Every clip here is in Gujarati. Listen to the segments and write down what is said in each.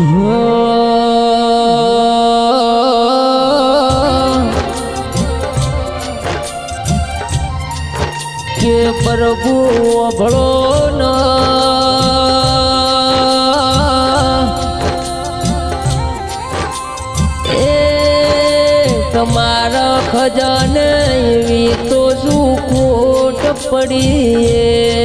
કે પ્રભુ અભળો ન એ તમારા ખજાને એવી તો શું ખોટ પડી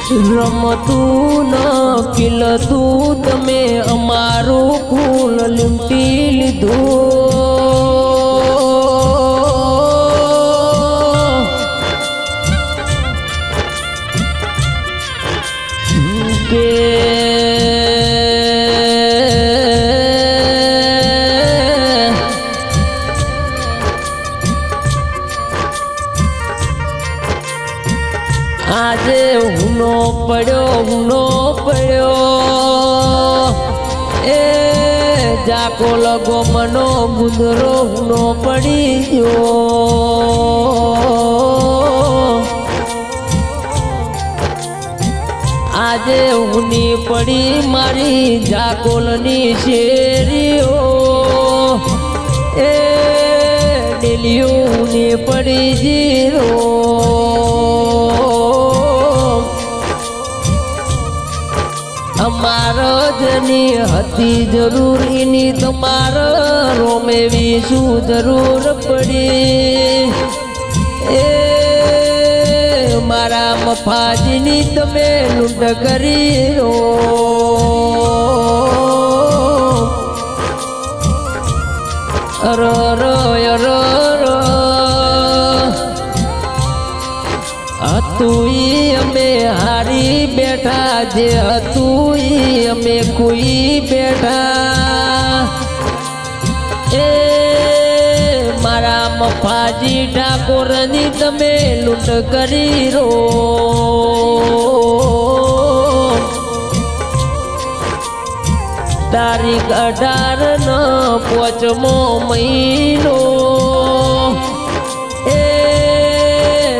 રમતું ન પીલતું તમે અમારું ખૂન લૂંટી લીધું કે આજે હુનો પડ્યો એ જાકો લગો મનો ગુંદરો હુનો પડી ગયો આજે હુની પડી મારી જાકોલની શેરીઓ એ ડેલીઓ હુની પડી જીરો અમારો જની હતી જરૂર એની તમારા રોમેવી શું જરૂર પડી એ મારા મફાજીની તમે લૂંટ કરી રો હતું અમે હારી બેઠા જે હતું અમે કોઈ બેઠા એ મારા મફાજી ઠાકોરની તમે લૂંટ કરી રો તારીખ 18 નો 5મો મહિનો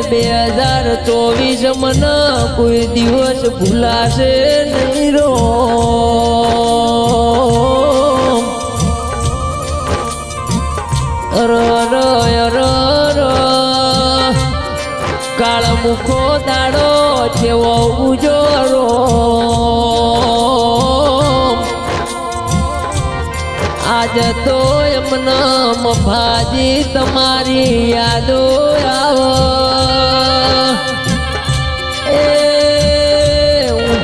2024 મને કોઈ દિવસ ભૂલાશે નહીં રો કાળ મુખો દાડો જેવો ઉજોરો આજ તો એમને મફાજી તમારી યાદો આવે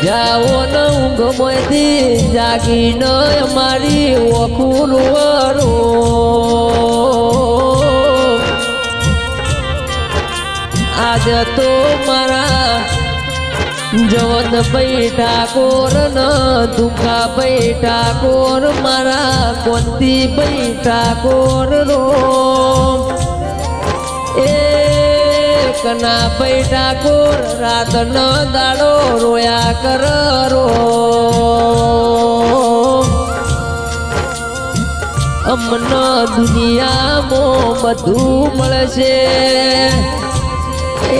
જાઓ ન ઊંઘમાંથી જાગીને અમારી ઓખું વરો આજ તો મારા જવન ભાઈ ઠાકોર ન દુખા ભાઈ ઠાકોર મારા કોંતી ભાઈ ઠાકોર રો કના ભાઈ ઠાકોર રાત ન દાડો રોયા કરો અમને દુનિયામાં બધું મળશે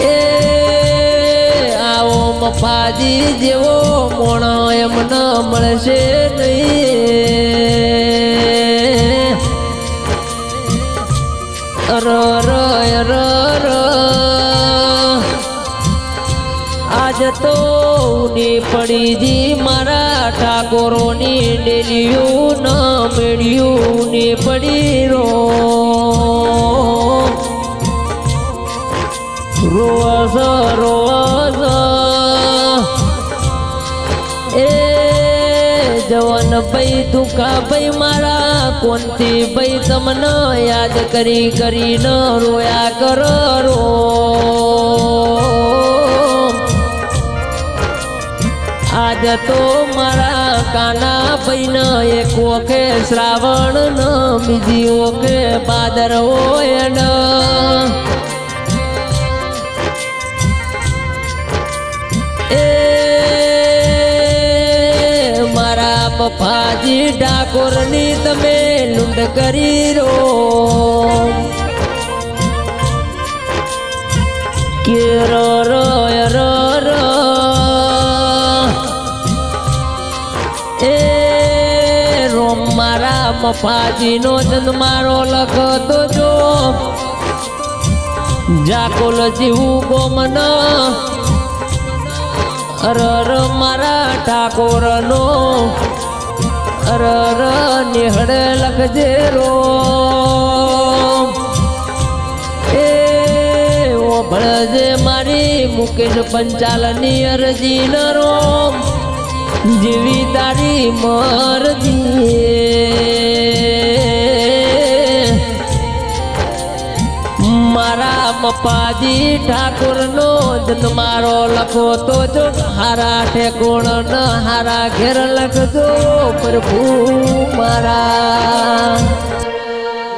એ આવો મફાજી જેવો મોણો એમને મળશે નહીં આજ તો ઉની પડી જી મારા ઠાકોરોની ડેલીયું ન મેળ્યું ને પડી રોજ એ જવાન ભાઈ દુખા ભાઈ મારા કોંતી ભાઈ તમને યાદ કરીને રોયા કરો આજ તો મારા કાના ભાઈને એક વખે શ્રાવણ ન બીજી વખે ભાદર હોય ન એ મારા મફાજી ઠાકોરની તમે લૂંટ કરી રો કે રો મફાજીનો જન્મારો લખતો જો જાકોલ જીવું ગોમન અરર મારા ઠાકોરનો અરર નિહળે લખજે રો એ ઓભળજે મારી મુકેશ પંચાલની અરજી ન રોમ જેવી તારી મરજી મારા મપાજી ઠાકોરનો જન્મારો લખો તો જો હારા ઠેકોણ ન હારા ઘેર લખજો પ્રભુ મારા